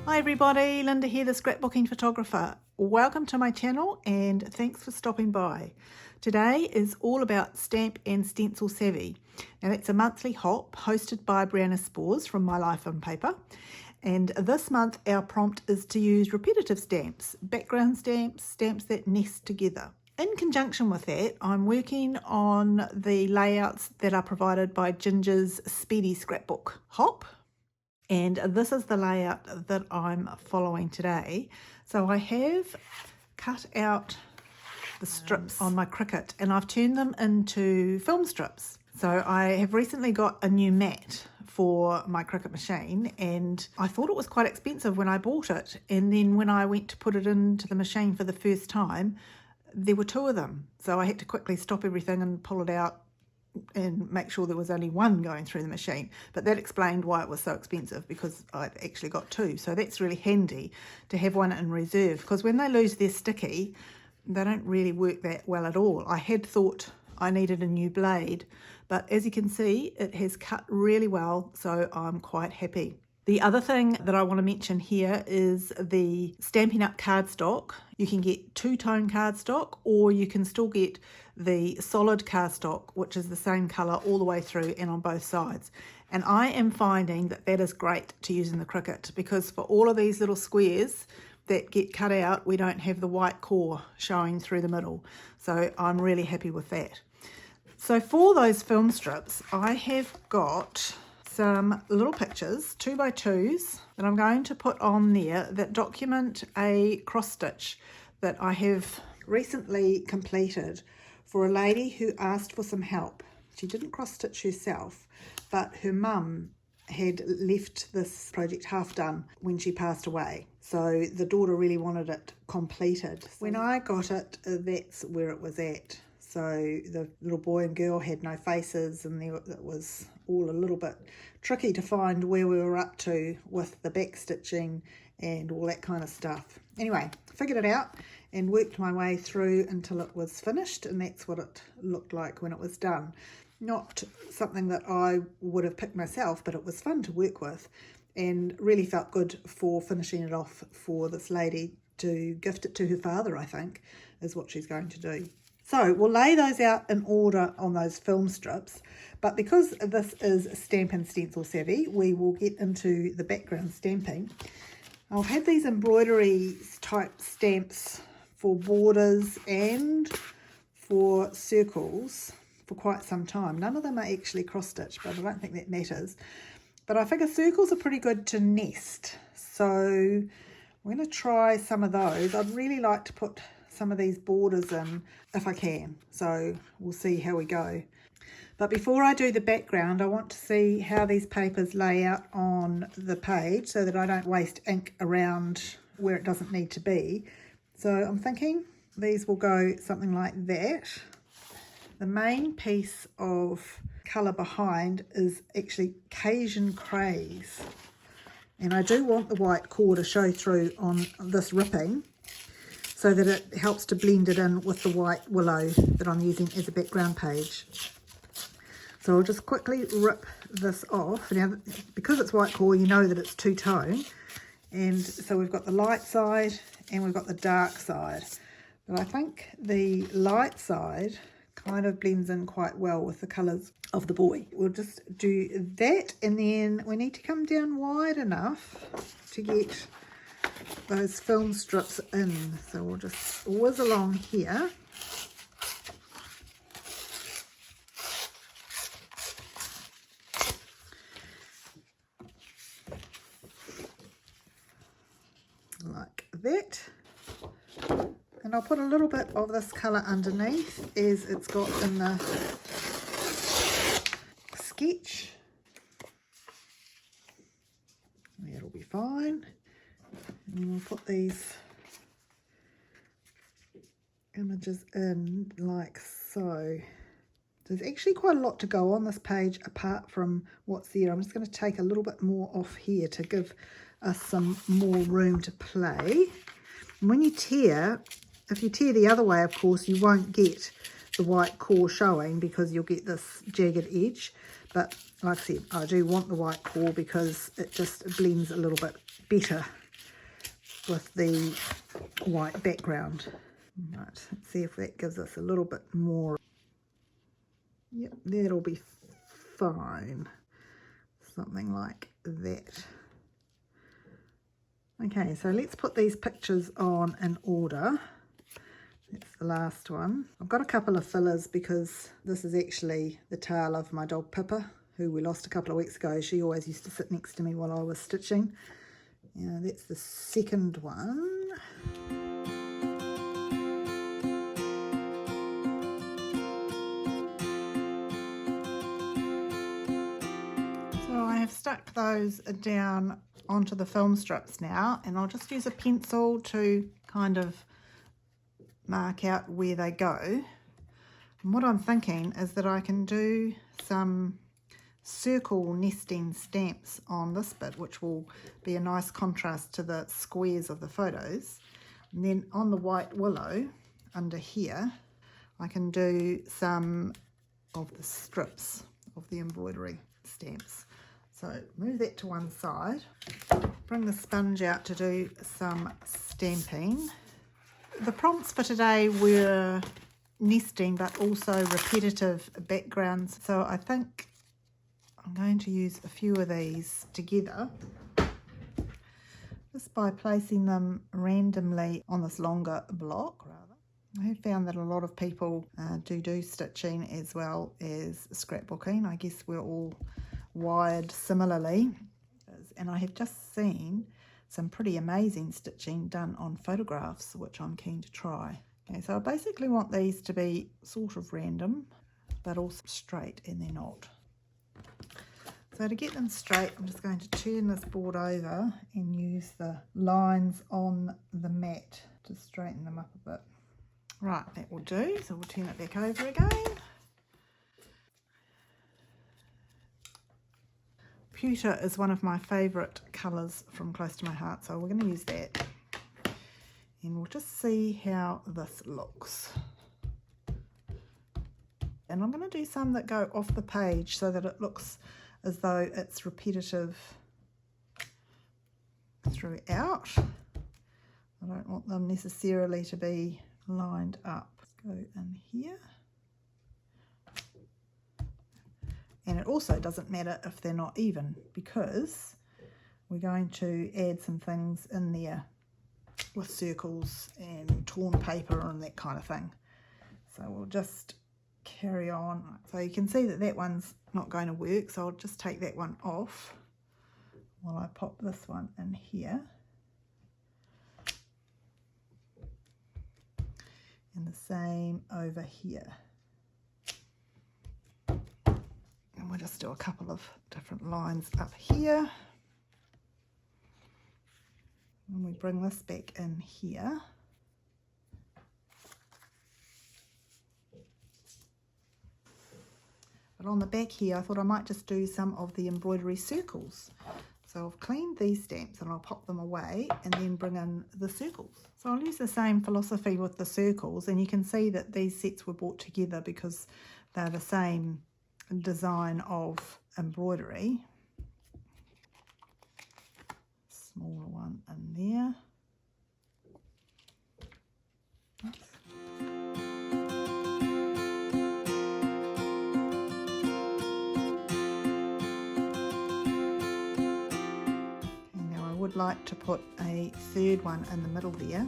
Hi everybody, Linda here, the Scrapbooking photographer. Welcome to my channel and thanks for stopping by. Today is all about Stamp and Stencil Savvy. Now that's a monthly hop hosted by Brianna Spores from My Life on Paper. And this month our prompt is to use repetitive stamps, background stamps, stamps that nest together. In conjunction with that, I'm working on the layouts that are provided by Ginger's Speedy Scrapbook hop. And this is the layout that I'm following today. So I have cut out the strips on my Cricut and I've turned them into film strips. So I have recently got a new mat for my Cricut machine and I thought it was quite expensive when I bought it. And then when I went to put it into the machine for the first time, there were two of them. So I had to quickly stop everything and pull it out and make sure there was only one going through the machine. But that explained why it was so expensive, because I'd actually got two. So that's really handy to have one in reserve, because when they lose their sticky, they don't really work that well at all. I had thought I needed a new blade, but as you can see, it has cut really well, so I'm quite happy. The other thing that I want to mention here is the Stampin' Up! Cardstock. You can get two-tone cardstock, or you can still get the solid cardstock, which is the same colour all the way through and on both sides. And I am finding that that is great to use in the Cricut, because for all of these little squares that get cut out, we don't have the white core showing through the middle. So I'm really happy with that. So for those film strips, I have got some little pictures, 2x2s, that I'm going to put on there that document a cross stitch that I have recently completed for a lady who asked for some help. She didn't cross stitch herself, but her mum had left this project half done when she passed away. So the daughter really wanted it completed. When I got it, that's where it was at. So the little boy and girl had no faces, and it was all a little bit tricky to find where we were up to with the back stitching and all that kind of stuff. Anyway, figured it out and worked my way through until it was finished, and that's what it looked like when it was done. Not something that I would have picked myself, but it was fun to work with and really felt good for finishing it off for this lady to gift it to her father, I think, is what she's going to do. So we'll lay those out in order on those film strips, but because this is Stamp and Stencil Savvy, we will get into the background stamping. I've had these embroidery type stamps for borders and for circles for quite some time. None of them are actually cross-stitched, but I don't think that matters. But I figure circles are pretty good to nest, so I'm going to try some of those. I'd really like to put some of these borders in if I can, so we'll see how we go. But before I do the background, I want to see how these papers lay out on the page so that I don't waste ink around where it doesn't need to be. So I'm thinking these will go something like that. The main piece of colour behind is actually Cajun Craze, and I do want the white core to show through on this ripping, so that it helps to blend it in with the white willow that I'm using as a background page. So I'll just quickly rip this off. Now, because it's white core, you know that it's two-tone. And so we've got the light side and we've got the dark side. But I think the light side kind of blends in quite well with the colours of the boy. We'll just do that, and then we need to come down wide enough to get those film strips in. So we'll just whiz along here. Like that. And I'll put a little bit of this colour underneath as it's got in the sketch. That'll be fine. And we'll put these images in like so. There's actually quite a lot to go on this page apart from what's there. I'm just going to take a little bit more off here to give us some more room to play. And when you tear, if you tear the other way, of course, you won't get the white core showing because you'll get this jagged edge. But like I said, I do want the white core because it just blends a little bit better with the white background. Right, let's see if that gives us a little bit more. Yep, that'll be fine. Something like that. Okay, so let's put these pictures on in order. That's the last one. I've got a couple of fillers because this is actually the tail of my dog Pippa, who we lost a couple of weeks ago. She always used to sit next to me while I was stitching. Yeah, that's the second one. So I have stuck those down onto the film strips now, and I'll just use a pencil to kind of mark out where they go. And what I'm thinking is that I can do some circle nesting stamps on this bit, which will be a nice contrast to the squares of the photos. And then on the white willow under here, I can do some of the strips of the embroidery stamps. So move that to one side, bring the sponge out to do some stamping. The prompts for today were nesting but also repetitive backgrounds, so I think I'm going to use a few of these together just by placing them randomly on this longer block. I have found that a lot of people do stitching as well as scrapbooking. I guess we're all wired similarly, and I have just seen some pretty amazing stitching done on photographs, which I'm keen to try. Okay, so I basically want these to be sort of random but also straight, and they're not. So to get them straight, I'm just going to turn this board over and use the lines on the mat to straighten them up a bit. Right, that will do, so we'll turn it back over again. Pewter is one of my favourite colours from close to my heart, so we're going to use that. And we'll just see how this looks. And I'm going to do some that go off the page so that it looks as though it's repetitive throughout. I don't want them necessarily to be lined up. Let's go in here. And it also doesn't matter if they're not even, because we're going to add some things in there with circles and torn paper and that kind of thing. So we'll just carry on. So you can see that that one's not going to work, so I'll just take that one off while I pop this one in here. And the same over here. And we'll just do a couple of different lines up here. And we bring this back in here. But on the back here, I thought I might just do some of the embroidery circles. So I've cleaned these stamps and I'll pop them away and then bring in the circles. So I'll use the same philosophy with the circles, and you can see that these sets were brought together because they're the same design of embroidery. Smaller one in there. Oops. Would like to put a third one in the middle there.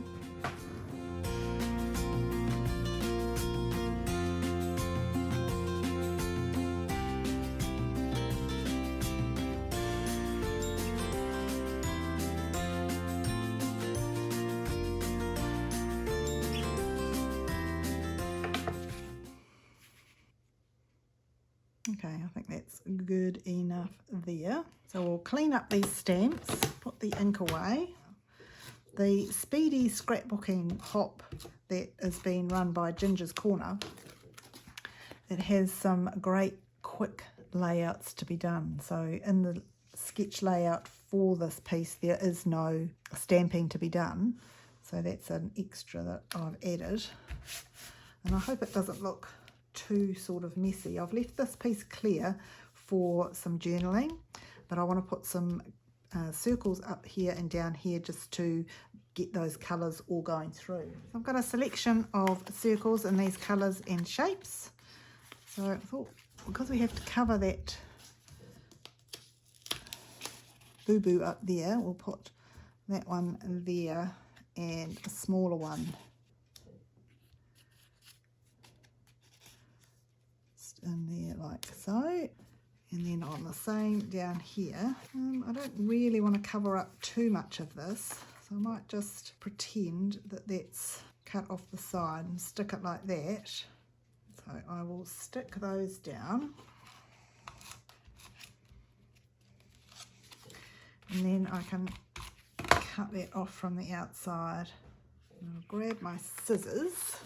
Okay, I think that's good enough there. So we'll clean up these stamps, put the ink away. The Speedy Scrapbooking hop that is being run by Ginger's Corner, it has some great quick layouts to be done. So in the sketch layout for this piece, there is no stamping to be done. So that's an extra that I've added. And I hope it doesn't look too sort of messy. I've left this piece clear for some journaling, but I want to put some circles up here and down here just to get those colours all going through. I've got a selection of circles in these colours and shapes. So I thought, because we have to cover that boo-boo up there, we'll put that one there and a smaller one just in there like so. And then on the same down here, I don't really want to cover up too much of this, so I might just pretend that that's cut off the side and stick it like that. So I will stick those down. And then I can cut that off from the outside. I'll grab my scissors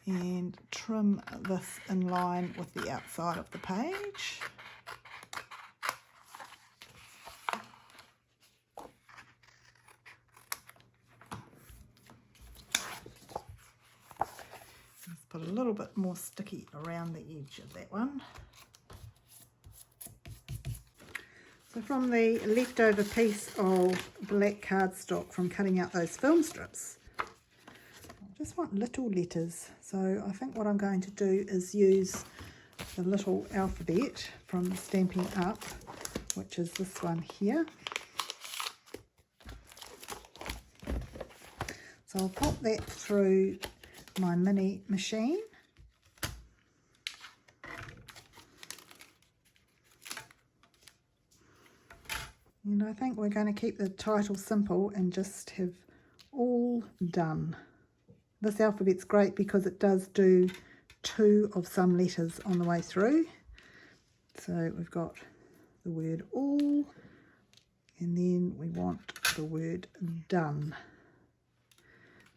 and trim this in line with the outside of the page. Let's put a little bit more sticky around the edge of that one. So from the leftover piece of black cardstock from cutting out those film strips, I just want little letters. So I think what I'm going to do is use the little alphabet from Stamping Up, which is this one here. So I'll pop that through my mini machine. And I think we're going to keep the title simple and just have all done. This alphabet's great because it does do 2 of some letters on the way through. So we've got the word all, and then we want the word done.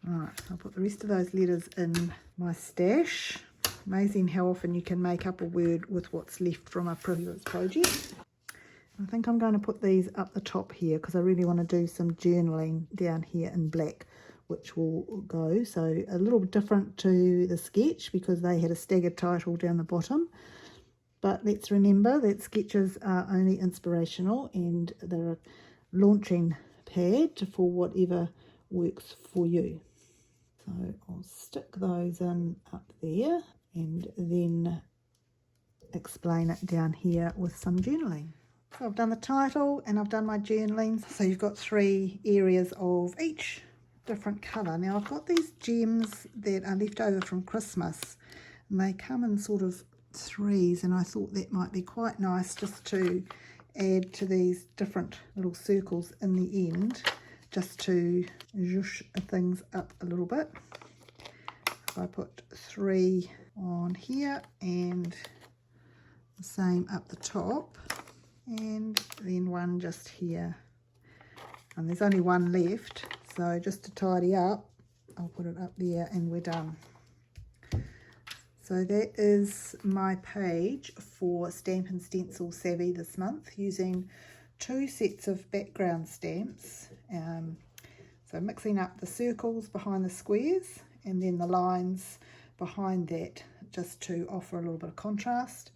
Alright, I'll put the rest of those letters in my stash. Amazing how often you can make up a word with what's left from a previous project. I think I'm going to put these up the top here because I really want to do some journaling down here in black, which will go. So a little bit different to the sketch because they had a staggered title down the bottom. But let's remember that sketches are only inspirational and they're a launching pad for whatever works for you. So I'll stick those in up there and then explain it down here with some journaling. So I've done the title and I've done my journaling. So you've got 3 areas of each different colour. Now I've got these gems that are left over from Christmas and they come in sort of 3s, and I thought that might be quite nice just to add to these different little circles in the end, just to zhoosh things up a little bit. So I put 3 on here and the same up the top, and then 1 just here, and there's only 1 left, so just to tidy up I'll put it up there and we're done. So that is my page for Stamp and Stencil Savvy this month, using 2 sets of background stamps. So mixing up the circles behind the squares and then the lines behind that, just to offer a little bit of contrast.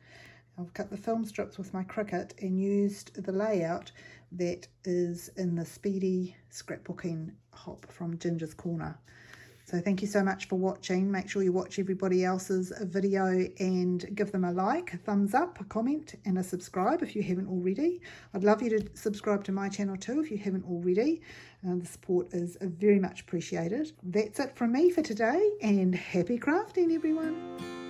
I've cut the film strips with my Cricut and used the layout that is in the Speedy Scrapbooking hop from Ginger's Corner. So thank you so much for watching. Make sure you watch everybody else's video and give them a like, a thumbs up, a comment and a subscribe if you haven't already. I'd love you to subscribe to my channel too if you haven't already. The support is very much appreciated. That's it from me for today, and happy crafting everyone.